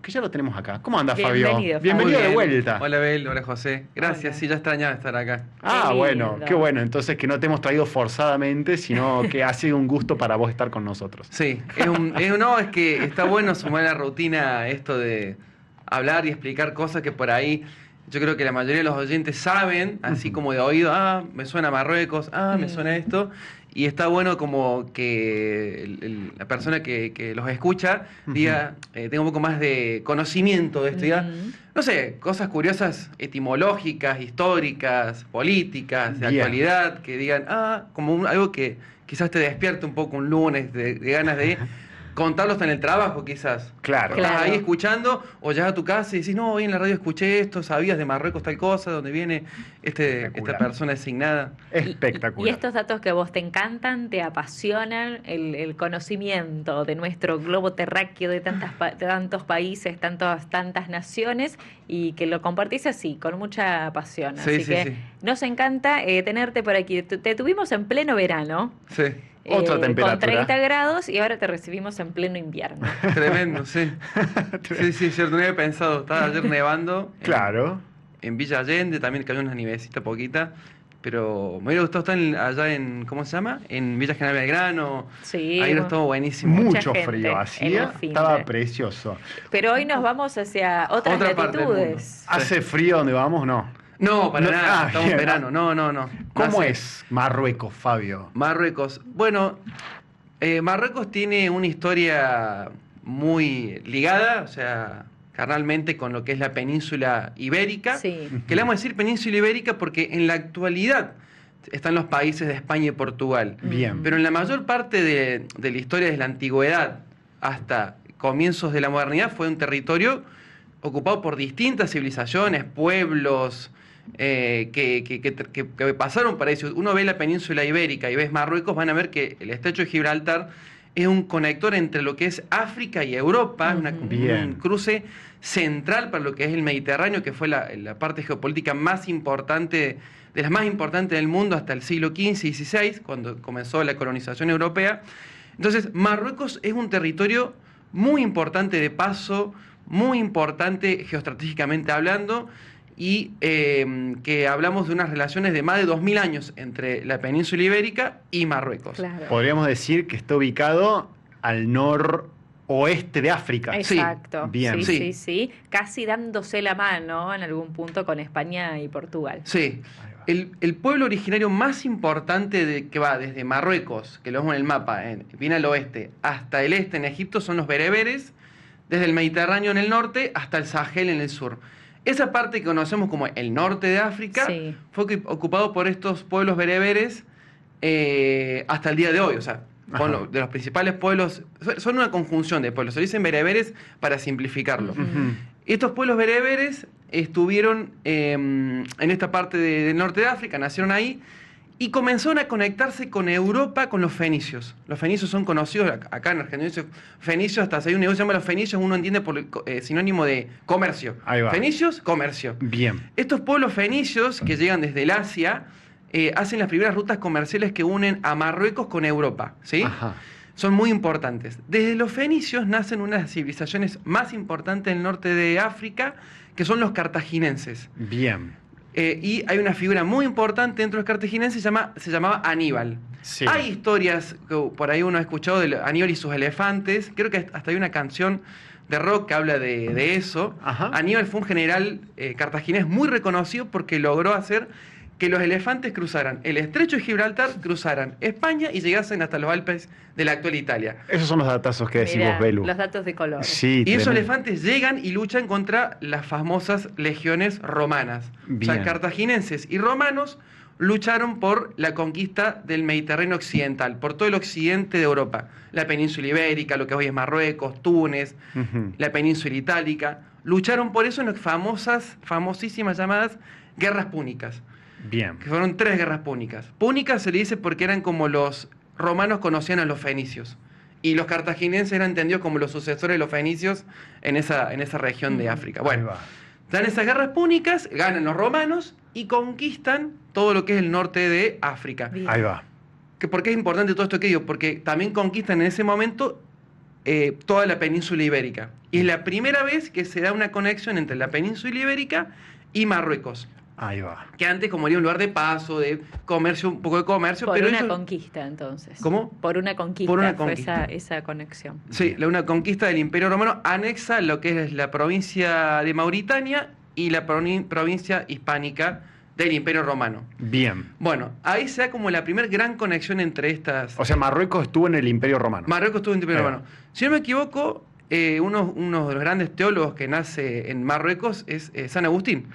Que ya lo tenemos acá. ¿Cómo anda, Bienvenido, Fabio? Fabio. Bienvenido Muy de bien. vuelta. Hola, Bel, hola, José. Gracias, Hola. sí, ya extrañaba estar acá. Ah, Qué bueno, lindo. qué bueno. Entonces que no te hemos traído forzadamente, sino que ha sido un gusto para vos estar con nosotros. Sí, es que está bueno sumar a la rutina esto de hablar y explicar cosas que por ahí yo creo que la mayoría de los oyentes saben, así Ujú. como de oído, me suena Marruecos, me suena esto, y está bueno como que la persona que los escucha diga, tenga un poco más de conocimiento de esto, ya, Ujú. no sé, cosas curiosas, etimológicas, históricas, políticas, de Bien. actualidad, que digan, como algo que quizás te despierte un poco un lunes de ganas de contarlo hasta en el trabajo, quizás. Claro. Estás ahí Claro. escuchando, o llegas a tu casa y decís, no, hoy en la radio escuché esto, sabías de Marruecos tal cosa, donde viene esta Espectacular. persona designada. Y Espectacular. estos datos que a vos te encantan, te apasionan, el conocimiento de nuestro globo terráqueo, de de tantos países, tantas naciones, y que lo compartís así, con mucha pasión. Sí, Así sí, que sí. nos encanta tenerte por aquí. Te tuvimos en pleno verano, Sí, Otra con temperatura. 30 grados, y ahora te recibimos en pleno invierno. tremendo, sí. Sí, sí, cierto, no había pensado. Estaba ayer nevando Claro. en Villa Allende, también cayó una nievecita poquita. Pero me hubiera gustado estar allá en, ¿cómo se llama? En Villa General Belgrano. Sí, Ahí no estuvo buenísimo. Mucha Mucho gente frío en hacía. el fin Estaba de- precioso. Pero hoy nos vamos hacia otras Otra parte del mundo. latitudes. ¿Hace frío donde vamos? No. No, para No, nada, estamos en bien. verano. No, no, no. ¿Cómo Hace- es Marruecos, Fabio? Marruecos. Bueno, Marruecos tiene una historia muy ligada, o sea, carnalmente con lo que es la península ibérica. Sí. Que le vamos a decir península ibérica porque en la actualidad están los países de España y Portugal. Bien. Pero en la mayor parte de la historia desde la antigüedad hasta comienzos de la modernidad fue un territorio ocupado por distintas civilizaciones, pueblos que pasaron para eso. Uno ve la península ibérica y ves Marruecos, van a ver que el estrecho de Gibraltar es un conector entre lo que es África y Europa, Bien. un cruce central para lo que es el Mediterráneo, que fue la parte geopolítica más importante, de las más importantes del mundo hasta el siglo XV y XVI, cuando comenzó la colonización europea. Entonces, Marruecos es un territorio muy importante de paso, muy importante geoestratégicamente hablando, y que hablamos de unas relaciones de más de 2000 años entre la península ibérica y Marruecos. Claro. Podríamos decir que está ubicado al noroeste de África. Exacto. Bien. Sí, Sí. sí, sí. Casi dándose la mano en algún punto con España y Portugal. Sí, Ahí va. el pueblo originario más importante que va desde Marruecos, que lo vemos en el mapa, viene al oeste, hasta el este en Egipto, son los bereberes, desde el Mediterráneo en el norte hasta el Sahel en el sur. Esa parte que conocemos como el norte de África Sí. fue ocupado por estos pueblos bereberes hasta el día de hoy. O sea, Ajá. de los principales pueblos, son una conjunción de pueblos, se dicen bereberes para simplificarlo. Ujú. Ujú. Estos pueblos bereberes estuvieron en esta parte del norte de África, nacieron ahí y comenzaron a conectarse con Europa, con los fenicios. Los fenicios son conocidos acá en Argentina. Dice fenicios, hasta si hay un negocio que se llama los fenicios, uno entiende por el sinónimo de comercio. Ahí va. Fenicios, comercio. Bien. Estos pueblos fenicios que llegan desde el Asia hacen las primeras rutas comerciales que unen a Marruecos con Europa, ¿sí? Ajá. Son muy importantes. Desde los fenicios nacen unas civilizaciones más importantes del norte de África, que son los cartaginenses. Bien. Y hay una figura muy importante dentro de los cartaginenses, se llamaba Aníbal. Sí. Hay historias que por ahí uno ha escuchado de Aníbal y sus elefantes. Creo que hasta hay una canción de rock que habla de eso. Ajá. Aníbal fue un general cartaginés muy reconocido porque logró hacer que los elefantes cruzaran el estrecho de Gibraltar, cruzaran España y llegasen hasta los Alpes de la actual Italia. Esos son los datazos que decís Mirá, vos, Belu. los datos de color. Sí, Y esos tremendo. elefantes llegan y luchan contra las famosas legiones romanas. O Bien. sea, cartaginenses y romanos lucharon por la conquista del Mediterráneo occidental, por todo el occidente de Europa. La península ibérica, lo que hoy es Marruecos, Túnez, Ujú. la península itálica. Lucharon por eso en las famosísimas llamadas guerras púnicas, Bien. que fueron 3 guerras púnicas. Púnicas se le dice porque eran como los romanos conocían a los fenicios. Y los cartaginenses eran entendidos como los sucesores de los fenicios en esa región de África. Ahí Bueno, va. dan esas guerras púnicas, ganan los romanos y conquistan todo lo que es el norte de África. Bien. Ahí va. ¿Por qué es importante todo esto que digo? Porque también conquistan en ese momento toda la península ibérica. Y es la primera vez que se da una conexión entre la península ibérica y Marruecos. Ahí va. Que antes como era un lugar de paso, de comercio, un poco de comercio. Por pero una ellos- conquista, entonces. ¿Cómo? Por una conquista, Por una fue conquista. esa conexión. Sí, una conquista del Imperio Romano anexa lo que es la provincia de Mauritania y la provincia hispánica del Imperio Romano. Bien. Bueno, ahí se da como la primera gran conexión entre estas. O sea, Marruecos estuvo en el Imperio Romano. Marruecos estuvo en el Imperio Ahí va. Romano. Si no me equivoco, uno de los grandes teólogos que nace en Marruecos es San Agustín.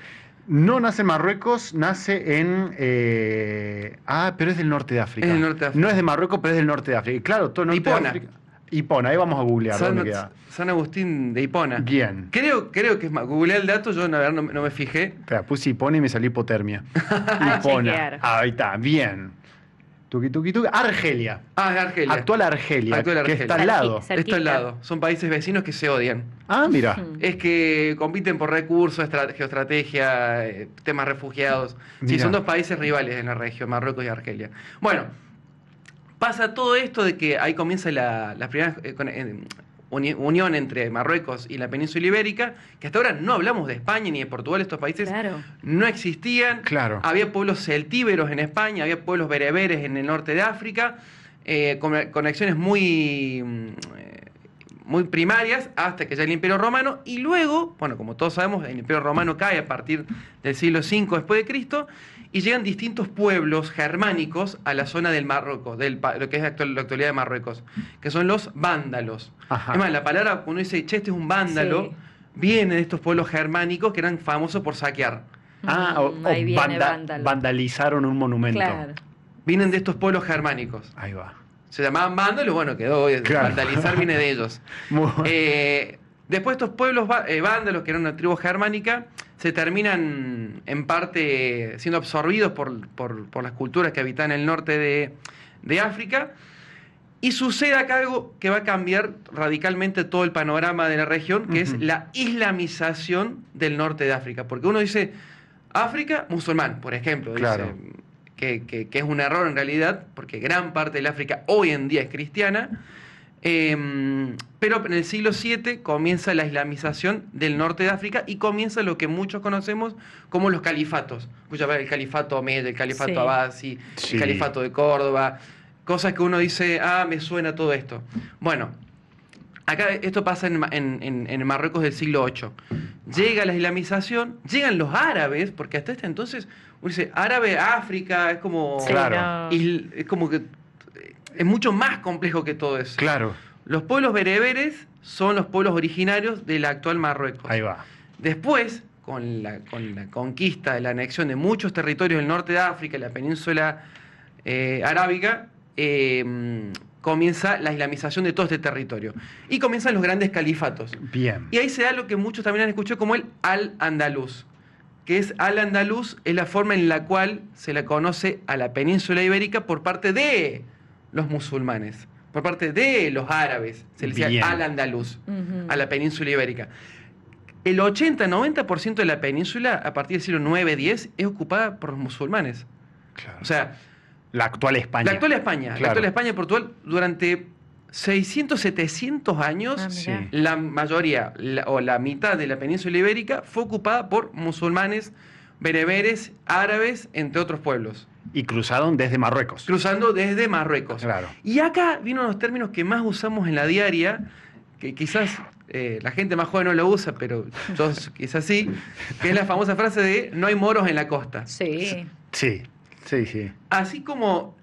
No nace en Marruecos, nace en... pero es del norte de África. Es del norte de África. No es de Marruecos, pero es del norte de África. Y claro, todo el norte Hipona. de África. Hipona, ahí vamos a googlear dónde queda. San Agustín de Hipona. Bien. Creo que es más. Googleé el dato, yo la verdad no me fijé. Espera, puse Hipona y me salió hipotermia. A Hipona. chequear. Ahí está, bien. Tuki, tuki, tuki. Argelia. Ah, es Argelia. Actual Argelia, Actual que Argelia. está al lado. Cerquita. Esto al lado. Son países vecinos que se odian. Ah, mira. Hmm. Es que compiten por recursos, geoestrategia, temas refugiados. Sí, Mira. son dos países rivales en la región, Marruecos y Argelia. Bueno, pasa todo esto de que ahí comienza la primera unión entre Marruecos y la península ibérica, que hasta ahora no hablamos de España ni de Portugal, estos países Claro. no existían. Claro. Había pueblos celtíberos en España, había pueblos bereberes en el norte de África, conexiones muy primarias hasta que ya el Imperio Romano, y luego, bueno, como todos sabemos, el Imperio Romano cae a partir del siglo V después de Cristo, y llegan distintos pueblos germánicos a la zona del Marruecos, lo que es la actualidad de Marruecos, que son los vándalos. Ajá. Es más, la palabra, cuando uno dice, che, este es un vándalo, Sí. viene de estos pueblos germánicos que eran famosos por saquear. Ahí viene vándalo. vandalizaron un monumento. Claro. Vienen de estos pueblos germánicos. Ahí va. Se llamaban vándalos, bueno, quedó, Claro. vandalizar viene de ellos. Muy- Después estos pueblos vándalos, que eran una tribu germánica, se terminan en parte siendo absorbidos por las culturas que habitan en el norte de África. Y sucede acá algo que va a cambiar radicalmente todo el panorama de la región, que es Ujú. la islamización del norte de África. Porque uno dice, África, musulmán, por ejemplo. Claro. Dice, que es un error en realidad, porque gran parte del África hoy en día es cristiana. Pero en el siglo VII comienza la islamización del norte de África y comienza lo que muchos conocemos como los califatos. Escucha, el califato Omeya, el califato Sí. Abbasi, Sí. el califato de Córdoba, cosas que uno dice, me suena todo esto. Bueno, acá esto pasa en Marruecos del siglo VIII. Llega la islamización, llegan los árabes, porque hasta este entonces uno dice, árabe, África, es como... Sí, Claro. no. Es como que es mucho más complejo que todo eso. Claro. Los pueblos bereberes son los pueblos originarios del actual Marruecos. Ahí va. Después, con la conquista, la anexión de muchos territorios del norte de África, la península arábiga, comienza la islamización de todo este territorio. Y comienzan los grandes califatos. Bien. Y ahí se da lo que muchos también han escuchado como el Al-Andalus, que es Al-Andalus, es la forma en la cual se la conoce a la península ibérica por parte de los musulmanes, por parte de los árabes, se le Bien. decía Al-Andalus, Ujú. a la península ibérica. El 80-90% de la península, a partir del siglo 9-10, es ocupada por los musulmanes. Claro. O sea, La actual España. la actual España, Claro. la actual España y Portugal, durante 600, 700 años, Ah, mirá. Sí. la mayoría o la mitad de la península ibérica fue ocupada por musulmanes, bereberes, árabes, entre otros pueblos, Y cruzaron desde Marruecos. cruzando desde Marruecos. Claro. Y acá vienen los términos que más usamos en la diaria, que quizás la gente más joven no lo usa, pero yo quizás sí, que es la famosa frase de no hay moros en la costa. Sí. Sí, sí, sí. Así como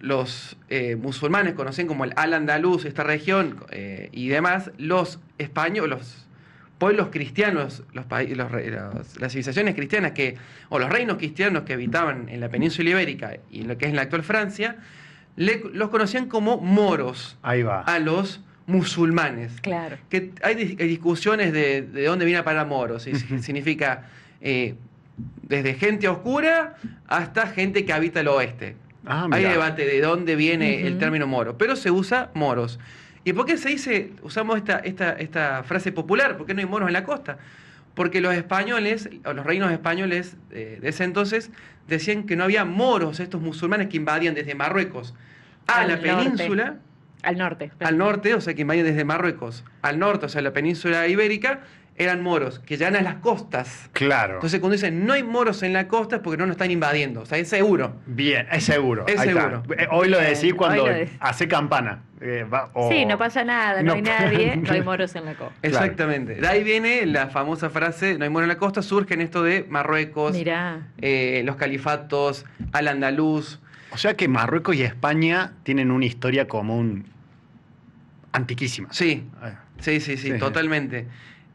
los musulmanes conocen como el Al-Andalus, esta región y demás, los españoles, los pueblos cristianos, las civilizaciones cristianas o los reinos cristianos que habitaban en la península ibérica y en lo que es la actual Francia, los conocían como moros Ahí va. a los musulmanes. Claro. Que hay discusiones de dónde viene a parar moros, si significa desde gente oscura hasta gente que habita el oeste. Ah, Hay mirá. debate de dónde viene el Ujú. término moro, pero se usa moros. ¿Y por qué usamos esta frase popular? ¿Por qué no hay moros en la costa? Porque los españoles, o los reinos españoles de ese entonces, decían que no había moros, estos musulmanes que invadían desde Marruecos a Al la norte. península, Al norte. al norte, o sea, que invaden desde Marruecos al norte, o sea, la península ibérica, eran moros, que llegan a las costas. Claro. Entonces, cuando dicen no hay moros en la costa es porque no nos están invadiendo, o sea, es seguro. Bien, es seguro. Es Ahí está. seguro. Hoy lo Bien, decís cuando hoy lo decís. hace campana. Sí, no pasa nada, no, No hay pa- nadie, no hay moros en la costa. Exactamente. De ahí viene la famosa frase, no hay moro en la costa, surge en esto de Marruecos, Mirá. los califatos, al-Andalus. O sea que Marruecos y España tienen una historia común antiquísima. Sí, sí, Sí. totalmente.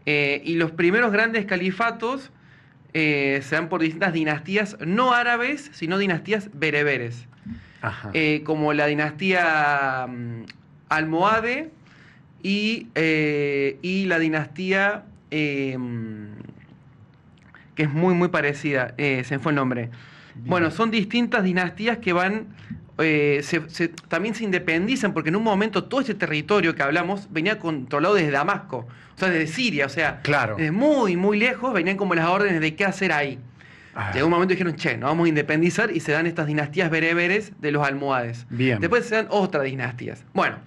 Y los primeros grandes califatos se dan por distintas dinastías, no árabes, sino dinastías bereberes. Ajá. Como la dinastía almohade y la dinastía que es muy, muy parecida, se me fue el nombre. Bien. Bueno, son distintas dinastías que van, también se independizan, porque en un momento todo este territorio que hablamos venía controlado desde Damasco, o sea, desde Siria, o sea, Claro. desde muy, muy lejos venían como las órdenes de qué hacer ahí. Ah, Llegó un momento y dijeron, che, nos vamos a independizar, y se dan estas dinastías bereberes de los almohades. Bien. Después se dan otras dinastías. Bueno,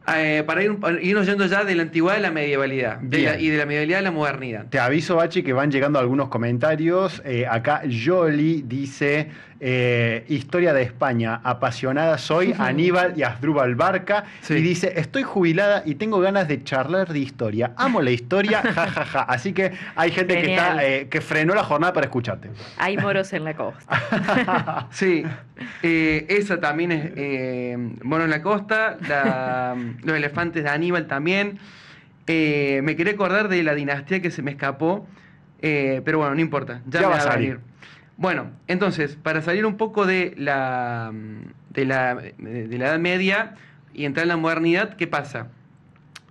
para irnos yendo ya de la antigüedad a la medievalidad, Bien. y de la medievalidad a la modernidad. Te aviso, Bachi, que van llegando algunos comentarios. Acá Yoli dice, historia de España, apasionada soy, Aníbal y Asdrúbal Barca. Sí. Y dice, estoy jubilada y tengo ganas de charlar de historia. Amo la historia, jajaja. Así que hay gente que, Genial. que frenó la jornada para escucharte. Hay moros en la costa. Sí, esa también es Mono en la costa, los elefantes de Aníbal también. Me quería acordar de la dinastía que se me escapó, pero bueno, no importa, Ya me va a va a salir. venir. Bueno, entonces, para salir un poco de la Edad Media y entrar en la modernidad, ¿qué pasa?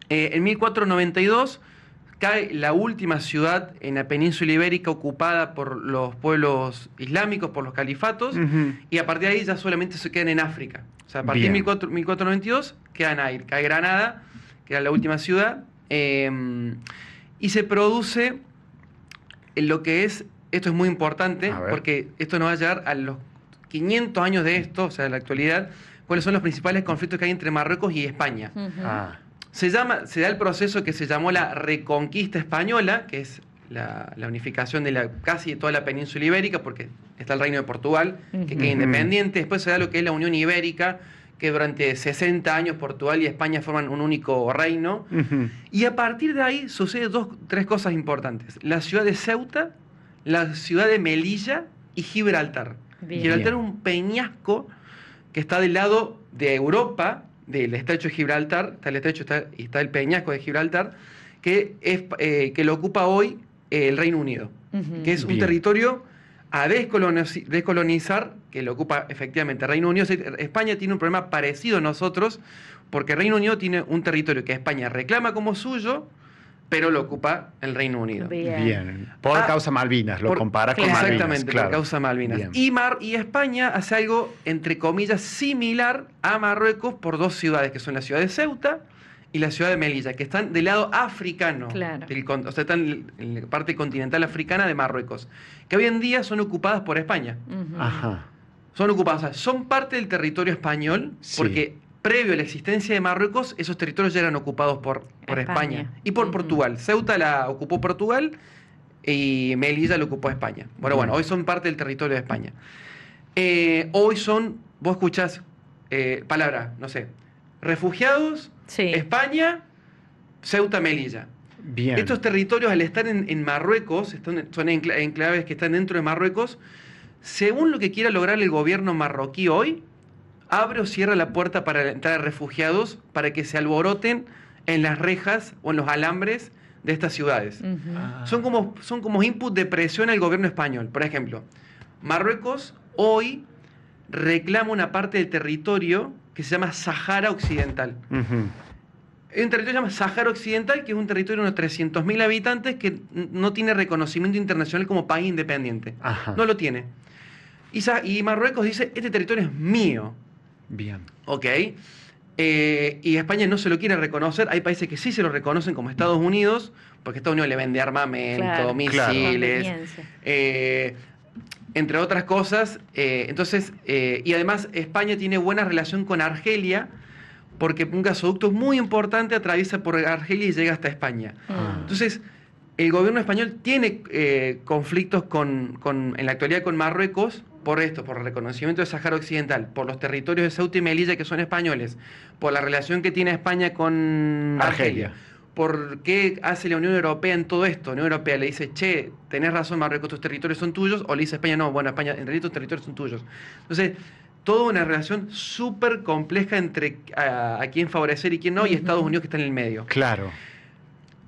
En 1492 cae la última ciudad en la península ibérica ocupada por los pueblos islámicos, por los califatos, Ujú. y a partir de ahí ya solamente se quedan en África. O sea, a partir de Bien. 1492 quedan ahí. Cae Granada, que era la última ciudad, y se produce lo que es, esto es muy importante, A ver. porque esto nos va a llegar a los 500 años de esto, o sea, de la actualidad, cuáles son los principales conflictos que hay entre Marruecos y España. Ujú. Ah, Se da el proceso que se llamó la Reconquista Española, que es la unificación de casi toda la península ibérica, porque está el Reino de Portugal, que Ujú. queda independiente. Después se da lo que es la Unión Ibérica, que durante 60 años Portugal y España forman un único reino. ujú. Y a partir de ahí sucede tres cosas importantes. La ciudad de Ceuta, la ciudad de Melilla y Gibraltar. Bien. Gibraltar es un peñasco que está del lado de Europa, del estrecho de Gibraltar, está el estrecho y está el peñasco de Gibraltar, que lo ocupa hoy el Reino Unido, Ujú. que es un Bien. territorio a descolonizar, que lo ocupa efectivamente el Reino Unido. O sea, España tiene un problema parecido a nosotros, porque el Reino Unido tiene un territorio que España reclama como suyo, pero lo ocupa el Reino Unido. Bien. Bien. Por Ah, causa Malvinas, lo Por- comparas con Malvinas. Exactamente, claro. por causa Malvinas. Bien. Y España hace algo, entre comillas, similar a Marruecos por dos ciudades, que son la ciudad de Ceuta y la ciudad de Melilla, que están del lado africano. Claro. O sea, están en la parte continental africana de Marruecos, que hoy en día son ocupadas por España. Ujú. Ajá. Son ocupadas, o sea, son parte del territorio español, Sí. porque previo a la existencia de Marruecos, esos territorios ya eran ocupados por España. España. Y por Ujú. Portugal. Ceuta la ocupó Portugal y Melilla lo ocupó España. Bueno, Bien. hoy son parte del territorio de España. Hoy son, vos escuchás palabra, no sé, refugiados, Sí. España, Ceuta, Melilla. Bien. Estos territorios, al estar en Marruecos, son enclaves que están dentro de Marruecos, según lo que quiera lograr el gobierno marroquí hoy, abre o cierra la puerta para la entrada de refugiados para que se alboroten en las rejas o en los alambres de estas ciudades. Ujú. Ah. Son como input de presión al gobierno español. Por ejemplo, Marruecos hoy reclama una parte del territorio que se llama Sahara Occidental. Ujú. Hay un territorio que se llama Sahara Occidental, que es un territorio de unos 300.000 habitantes que no tiene reconocimiento internacional como país independiente. Ajá. No lo tiene. Y Marruecos dice, este territorio es mío. Bien. ¿Ok? Y España no se lo quiere reconocer. Hay países que sí se lo reconocen, como Estados Unidos, porque Estados Unidos le vende armamento, Claro. misiles, Conveniencia. entre otras cosas. Y además España tiene buena relación con Argelia, porque un gasoducto muy importante atraviesa por Argelia y llega hasta España. Entonces, el gobierno español tiene conflictos en la actualidad con Marruecos por esto, por el reconocimiento de Sáhara Occidental, por los territorios de Ceuta y Melilla que son españoles, por la relación que tiene España con Argelia. ¿Por qué hace la Unión Europea en todo esto? La Unión Europea le dice, che, tenés razón, Marruecos, tus territorios son tuyos, o le dice a España, no, bueno, España, en realidad tus territorios son tuyos. Entonces, toda una relación súper compleja entre a quién favorecer y quién no, y Estados Unidos que está en el medio. Claro.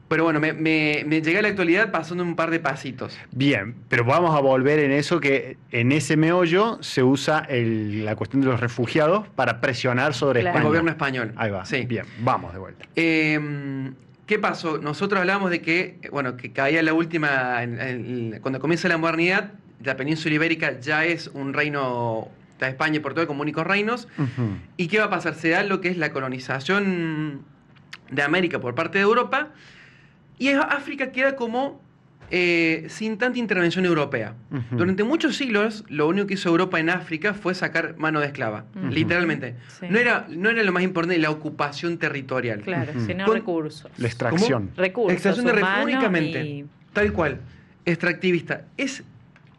Pero bueno, me llegué a la actualidad pasando un par de pasitos. Bien, pero vamos a volver en eso, que en ese meollo se usa la cuestión de los refugiados para presionar sobre España. El gobierno español. Ahí va, sí. Bien, vamos de vuelta. ¿Qué pasó? Nosotros hablamos de que, bueno, que caía la última, cuando comienza la modernidad, la península ibérica ya es un reino, está España y Portugal como únicos reinos. ¿Y qué va a pasar? Se da lo que es la colonización de América por parte de Europa, y África queda como sin tanta intervención europea. Durante muchos siglos, lo único que hizo Europa en África fue sacar mano de esclava, literalmente. Sí. No era lo más importante la ocupación territorial. Claro, sino recursos. La extracción. ¿Cómo? Recursos. Extracción de recursos únicamente. Tal cual. Extractivista. Es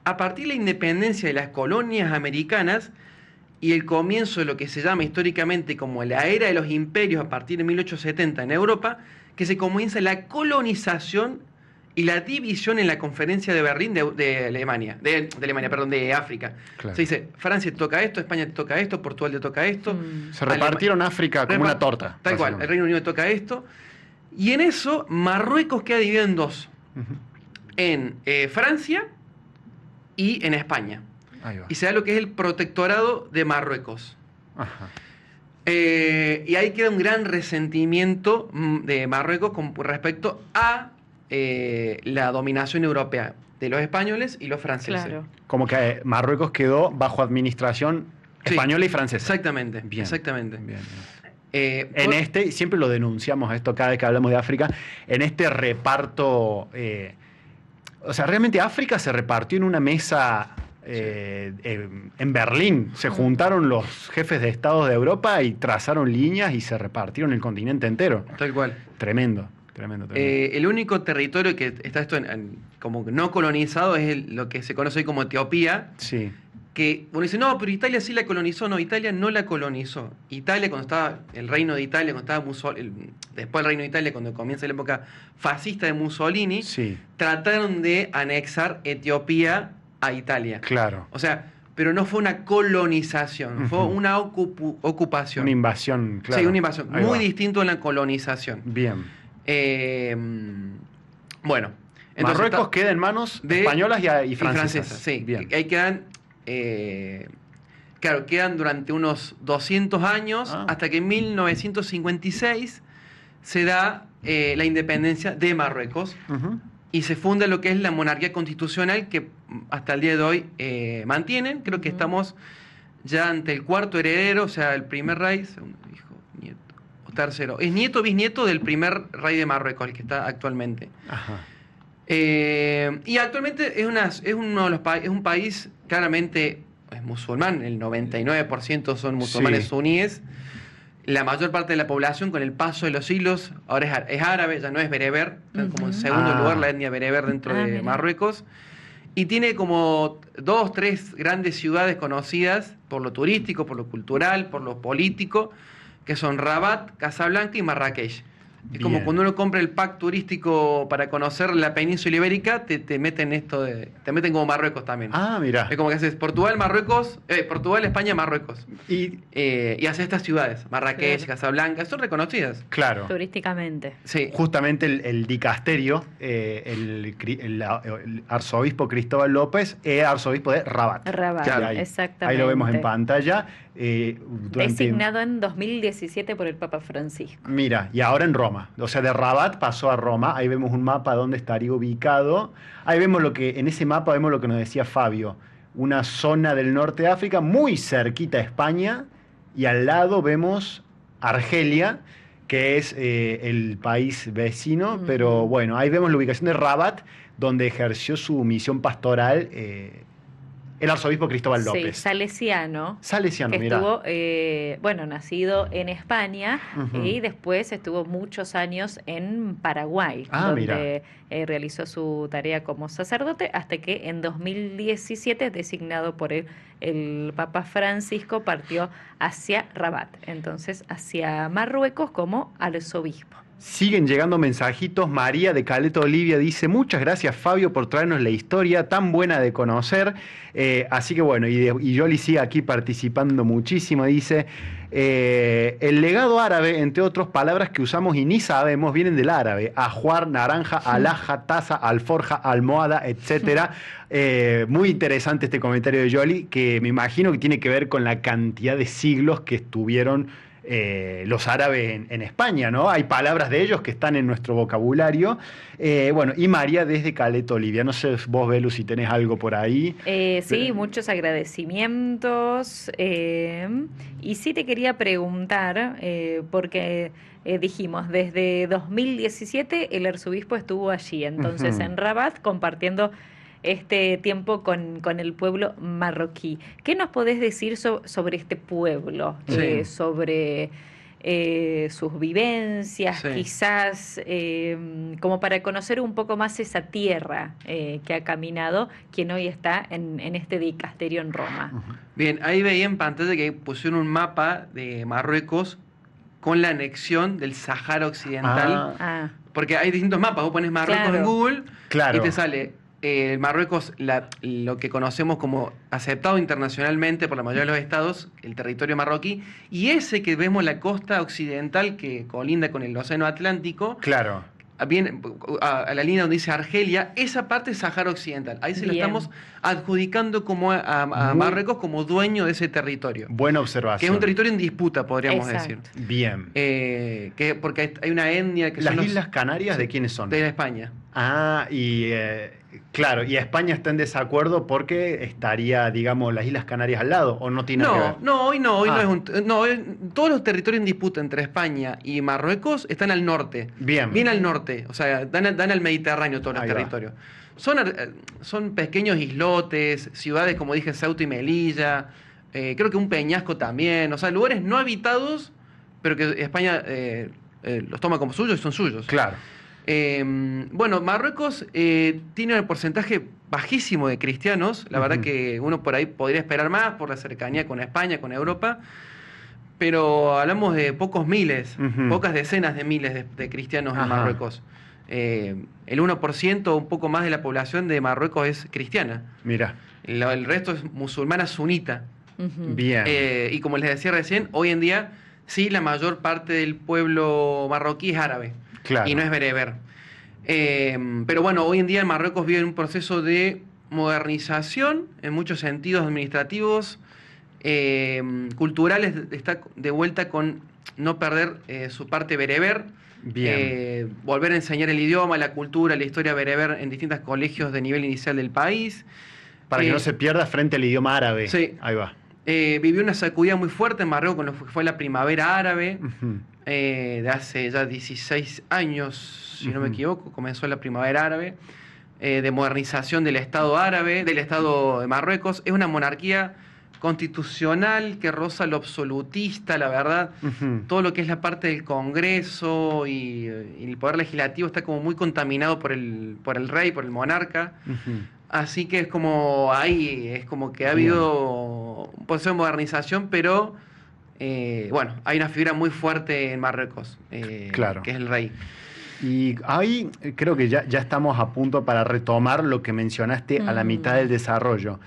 a partir de la independencia de las colonias americanas y el comienzo de lo que se llama históricamente como la era de los imperios a partir de 1870 en Europa, que se comienza la colonización y la división en la conferencia de Berlín de Alemania, de África. Claro. Se dice, Francia te toca esto, España te toca esto, Portugal te toca esto. Se repartieron África como una torta. Tal cual, el Reino Unido te toca esto. Y en eso, Marruecos queda dividido en dos. En Francia y en España. Ahí va. Y se da lo que es el protectorado de Marruecos. Ajá. Y ahí queda un gran resentimiento de Marruecos con respecto a la dominación europea de los españoles y los franceses. Claro. Como que Marruecos quedó bajo administración española y francesa. Exactamente. Bien. Exactamente. Bien. Siempre lo denunciamos esto cada vez que hablamos de África, en este reparto, o sea, realmente África se repartió en una mesa en Berlín. Se juntaron los jefes de Estado de Europa y trazaron líneas y se repartieron el continente entero. Tal cual. Tremendo. El único territorio que está esto como no colonizado es lo que se conoce hoy como Etiopía. Sí. Que uno dice, no, pero Italia sí la colonizó. No, Italia no la colonizó. Italia, cuando estaba el reino de Italia, cuando estaba después el reino de Italia, cuando comienza la época fascista de Mussolini, Sí. trataron de anexar Etiopía a Italia. Claro. O sea, pero no fue una colonización, fue una ocupación. Una invasión, claro. Sí, una invasión. Ahí Muy va. distinto a la colonización. Bien. Bueno. Marruecos queda en manos de españolas y francesas. Sí. Bien. Ahí quedan, quedan durante unos 200 años, hasta que en 1956 se da la independencia de Marruecos. Y se funda lo que es la monarquía constitucional que hasta el día de hoy mantienen. Creo que estamos ya ante el cuarto heredero, o sea, el primer rey, segundo hijo, nieto, o tercero. Es nieto bisnieto del primer rey de Marruecos, el que está actualmente. Ajá. Y actualmente es un país claramente es musulmán, el 99% son musulmanes suníes. La mayor parte de la población, con el paso de los siglos, ahora es árabe, ya no es bereber, como en segundo lugar la etnia bereber dentro de Marruecos. Y tiene como 2, 3 grandes ciudades conocidas por lo turístico, por lo cultural, por lo político, que son Rabat, Casablanca y Marrakech. Es como cuando uno compra el pack turístico para conocer la península ibérica, te meten te meten como Marruecos también. Ah, mira. Es como que haces Portugal, Marruecos, Portugal, España, Marruecos. Y haces estas ciudades, Marrakech, Casablanca, son reconocidas. Claro. Turísticamente. Sí. Justamente el dicasterio, el arzobispo Cristóbal López, es arzobispo de Rabat. Claro. Exactamente. Ahí lo vemos en pantalla. Designado en 2017 por el Papa Francisco. Mira, y ahora en Roma. O sea, de Rabat pasó a Roma. Ahí vemos un mapa donde estaría ubicado. Ahí vemos en ese mapa vemos lo que nos decía Fabio. Una zona del norte de África muy cerquita a España. Y al lado vemos Argelia, que es el país vecino. Pero bueno, ahí vemos la ubicación de Rabat, donde ejerció su misión pastoral El arzobispo Cristóbal Sí, López. salesiano, Salesiano, que mirá. estuvo, nacido en España Ujú. y después estuvo muchos años en Paraguay, Ah, donde realizó su tarea como sacerdote, hasta que en 2017, designado por el Papa Francisco, partió hacia Rabat, entonces hacia Marruecos como arzobispo. Siguen llegando mensajitos. María de Caleta Olivia dice: muchas gracias, Fabio, por traernos la historia tan buena de conocer. Así que bueno, y Yoli sigue aquí participando muchísimo. Dice: el legado árabe, entre otras palabras que usamos y ni sabemos, vienen del árabe: ajuar, naranja, alhaja, taza, alforja, almohada, etcétera. Muy interesante este comentario de Yoli, que me imagino que tiene que ver con la cantidad de siglos que estuvieron los árabes en España, ¿no? Hay palabras de ellos que están en nuestro vocabulario. Bueno, y María desde Caleta Olivia. No sé vos, Belu, si tenés algo por ahí. Sí, muchos agradecimientos. Y sí te quería preguntar, porque dijimos, desde 2017 el arzobispo estuvo allí, entonces Ujú. en Rabat, compartiendo este tiempo con el pueblo marroquí. ¿Qué nos podés decir sobre este pueblo? Sí. Sobre sus vivencias, Sí. quizás como para conocer un poco más esa tierra que ha caminado quien hoy está en este dicasterio en Roma. Bien, ahí veía en pantalla que pusieron un mapa de Marruecos con la anexión del Sahara Occidental, Ah, porque hay distintos mapas. Vos pones Marruecos en Claro. Google Claro. y te sale Marruecos, lo que conocemos como aceptado internacionalmente por la mayoría de los estados, el territorio marroquí, y ese que vemos la costa occidental que colinda con el Océano Atlántico, Claro. bien, a la línea donde dice Argelia, esa parte es Sahara Occidental. Ahí se lo Bien. estamos adjudicando como a Muy- Marruecos como dueño de ese territorio. Buena Que es observación. un territorio en disputa, podríamos Exacto. decir. Bien. Porque hay una etnia que ¿Las son los- Islas Canarias de quiénes son? de España. Ah, y claro, y España está en desacuerdo porque estaría, digamos, las Islas Canarias al lado, ¿o no tiene nada que ver? Hoy no Ah. es todos los territorios en disputa entre España y Marruecos están al norte. Bien. Al norte, o sea, dan al Mediterráneo todos los Ahí va. territorios. Son pequeños islotes, ciudades como dije, Ceuta y Melilla, creo que un peñasco también, o sea, lugares no habitados, pero que España los toma como suyos y son suyos. Claro. Bueno, Marruecos tiene un porcentaje bajísimo de cristianos. La verdad Ujú. que uno por ahí podría esperar más por la cercanía con España, con Europa. Pero hablamos de pocos miles, Ujú. pocas decenas de miles de cristianos en Ajá. Marruecos. El 1% o un poco más de la población de Marruecos es cristiana. Mira. El resto es musulmana sunita. Ujú. Bien. Y como les decía recién, hoy en día sí la mayor parte del pueblo marroquí es árabe. Claro. Y no es bereber. Pero bueno, hoy en día en Marruecos vive un proceso de modernización en muchos sentidos administrativos, culturales, está de vuelta con no perder su parte bereber, Bien. volver a enseñar el idioma, la cultura, la historia bereber en distintos colegios de nivel inicial del país. Para que no se pierda frente al idioma árabe. Sí. Ahí va. Vivió una sacudida muy fuerte en Marruecos con lo que fue la primavera árabe. Ujú. De hace ya 16 años, si no me Ujú. equivoco, comenzó la primavera árabe, de modernización del Estado árabe, del Estado de Marruecos. Es una monarquía constitucional que roza lo absolutista, la verdad. Ujú. Todo lo que es la parte del Congreso y el poder legislativo está como muy contaminado por el rey, por el monarca. Ujú. Así que es como ahí, es como que ha Bien. habido un proceso de modernización, pero bueno, hay una figura muy fuerte en Marruecos, Claro. que es el rey. Y ahí creo que ya estamos a punto para retomar lo que mencionaste a la mitad del desarrollo.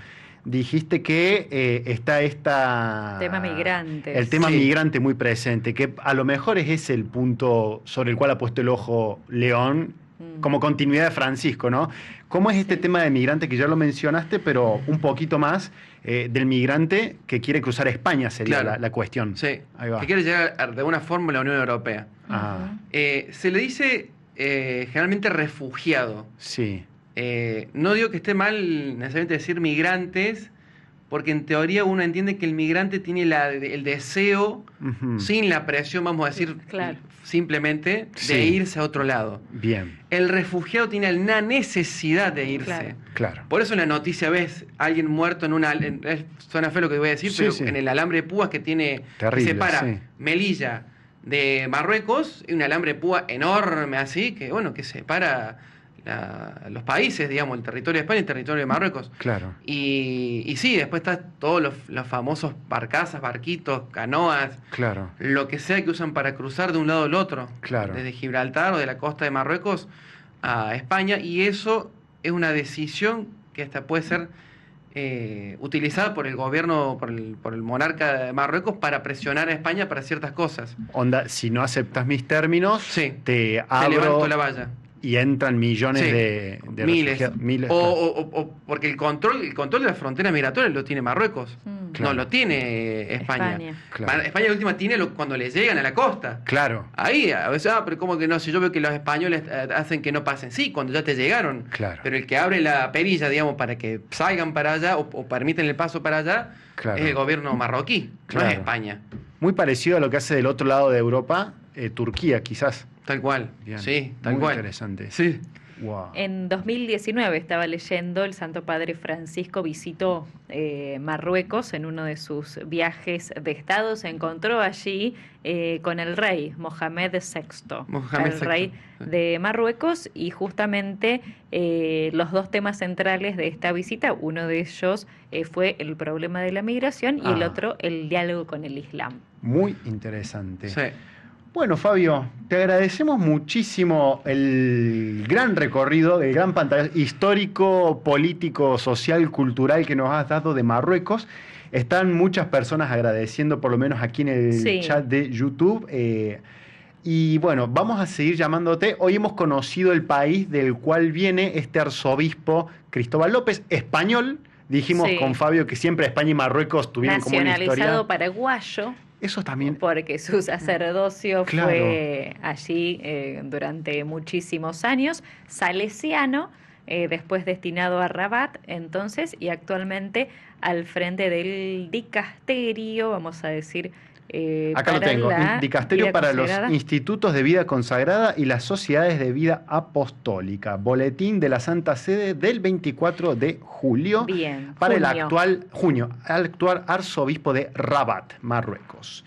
Dijiste que está Tema migrantes. el tema Sí. migrante muy presente, que a lo mejor es ese el punto sobre el cual ha puesto el ojo León, como continuidad de Francisco, ¿no? ¿Cómo es este Sí. tema de migrante que ya lo mencionaste, pero un poquito más del migrante que quiere cruzar España sería Claro. la cuestión? Sí, Ahí va. que quiere llegar de alguna forma a la Unión Europea. Ah, Se le dice generalmente refugiado. sí. No digo que esté mal necesariamente decir migrantes, porque en teoría uno entiende que el migrante tiene el deseo, sin la presión, vamos a decir, Claro. simplemente, Sí. de irse a otro lado. Bien, El refugiado tiene una necesidad de irse. claro. Por eso en la noticia ves a alguien muerto suena feo lo que voy a decir, Sí, pero sí. en el alambre de púas que tiene, Terrible, que separa sí. Melilla de Marruecos, y un alambre de púa enorme así, que bueno, que separa los países, digamos, el territorio de España y el territorio de Marruecos. Claro. Y sí, después están todos los famosos barcazas, barquitos, canoas, Claro. lo que sea que usan para cruzar de un lado al otro, Claro. desde Gibraltar o de la costa de Marruecos a España, y eso es una decisión que hasta puede ser utilizada por el gobierno, por el monarca de Marruecos para presionar a España para ciertas cosas. Onda, si no aceptas mis términos, Sí. te Te levanto abro la valla. y entran millones Sí. de Miles. refugiados. Miles, O, claro. o porque el control de la frontera migratoria lo tiene Marruecos. Claro. No lo tiene España. Claro. España de última tiene cuando le llegan a la costa. Claro, Ahí, a veces, pero como que no, si yo veo que los españoles hacen que no pasen, sí, cuando ya te llegaron. Claro. Pero el que abre la perilla, digamos, para que salgan para allá o permiten el paso para allá, Claro. es el gobierno marroquí, no Claro. es España. muy parecido a lo que hace del otro lado de Europa, Turquía, quizás. Tal cual. Bien. Sí, tal Muy cual. interesante. Sí. Wow. En 2019 estaba leyendo, el Santo Padre Francisco visitó Marruecos en uno de sus viajes de Estado, se encontró allí con el rey Mohamed VI, Mohamed el VI, rey sí. de Marruecos, y justamente los dos temas centrales de esta visita, uno de ellos fue el problema de la migración y el otro el diálogo con el Islam. Muy interesante. Sí. Bueno, Fabio, te agradecemos muchísimo el gran recorrido, el gran pantalla histórico, político, social, cultural que nos has dado de Marruecos. Están muchas personas agradeciendo, por lo menos aquí en el Sí. chat de YouTube. Y bueno, vamos a seguir llamándote. Hoy hemos conocido el país del cual viene este arzobispo Cristóbal López, español. Dijimos Sí. con Fabio que siempre España y Marruecos tuvieron como una historia. Nacionalizado paraguayo. Eso también. Porque su sacerdocio Claro. fue allí durante muchísimos años, salesiano, después destinado a Rabat, entonces, y actualmente al frente del dicasterio, vamos a decir. Acá lo para tengo, la dicasterio vida para los consagrada. institutos de vida consagrada y las sociedades de vida apostólica. Boletín de la Santa Sede del 24 de julio. Bien, para el junio. actual arzobispo de Rabat, Marruecos.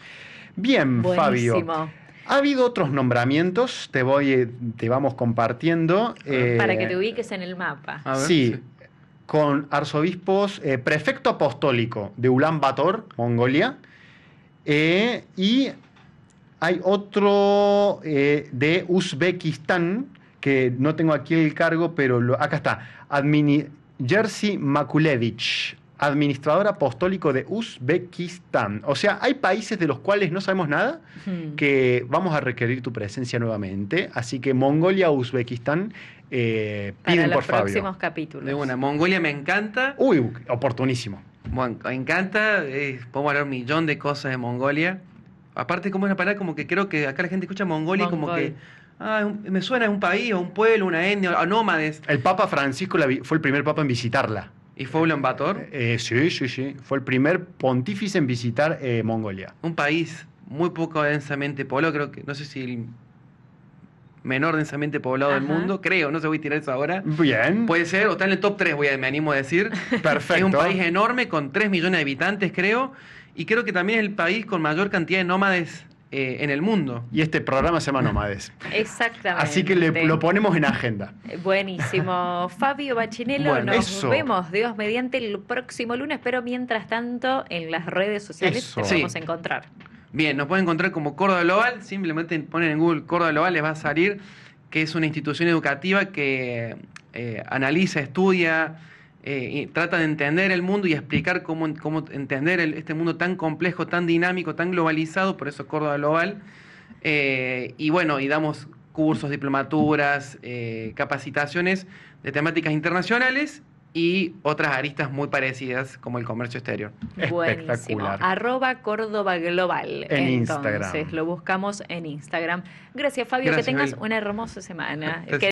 Bien, Fabio. Buenísimo. Ha habido otros nombramientos, te vamos compartiendo. Para que te ubiques en el mapa. A ver, Sí, con arzobispos, prefecto apostólico de Ulan Bator, Mongolia, y hay otro de Uzbekistán, que no tengo aquí el cargo, pero acá está, Jerzy Makulevich, administrador apostólico de Uzbekistán. O sea, hay países de los cuales no sabemos nada, que vamos a requerir tu presencia nuevamente. Así que Mongolia, Uzbekistán, Para piden los por Fabio. próximos capítulos. De una. Mongolia me encanta. Uy, oportunísimo. Bueno, me encanta. Podemos hablar un millón de cosas de Mongolia. Aparte, como es una palabra, como que creo que acá la gente escucha Mongolia y como Mongol. que. Me suena a un país, a un pueblo, una etnia, a nómades. El Papa Francisco fue el primer papa en visitarla. ¿Y fue Ulan Bator? Sí. Fue el primer pontífice en visitar Mongolia. Un país muy poco densamente poblado, creo que, no sé si el menor densamente poblado del Ajá. mundo, creo, no sé, voy a tirar eso ahora. Bien. Puede ser, o está en el top 3, me animo a decir. Perfecto. Es un país enorme con 3 millones de habitantes, creo, y creo que también es el país con mayor cantidad de nómades en el mundo. Y este programa se llama Nómades. Exactamente. Así que lo ponemos en agenda. Buenísimo. Fabio Bachinello, Bueno, nos eso. vemos, Dios mediante, el próximo lunes, pero mientras tanto en las redes sociales Eso. te Sí. podemos encontrar. Bien, nos pueden encontrar como Córdoba Global, simplemente ponen en Google Córdoba Global, les va a salir, que es una institución educativa que analiza, estudia, y trata de entender el mundo y explicar cómo entender este mundo tan complejo, tan dinámico, tan globalizado, por eso Córdoba Global. Y bueno, y damos cursos, diplomaturas, capacitaciones de temáticas internacionales y otras aristas muy parecidas como el comercio exterior. Buenísimo. Espectacular. @Córdoba Global. En Entonces, Instagram. lo buscamos en Instagram. Gracias, Fabio. Gracias, que tengas Bel. una hermosa semana. Gracias. Que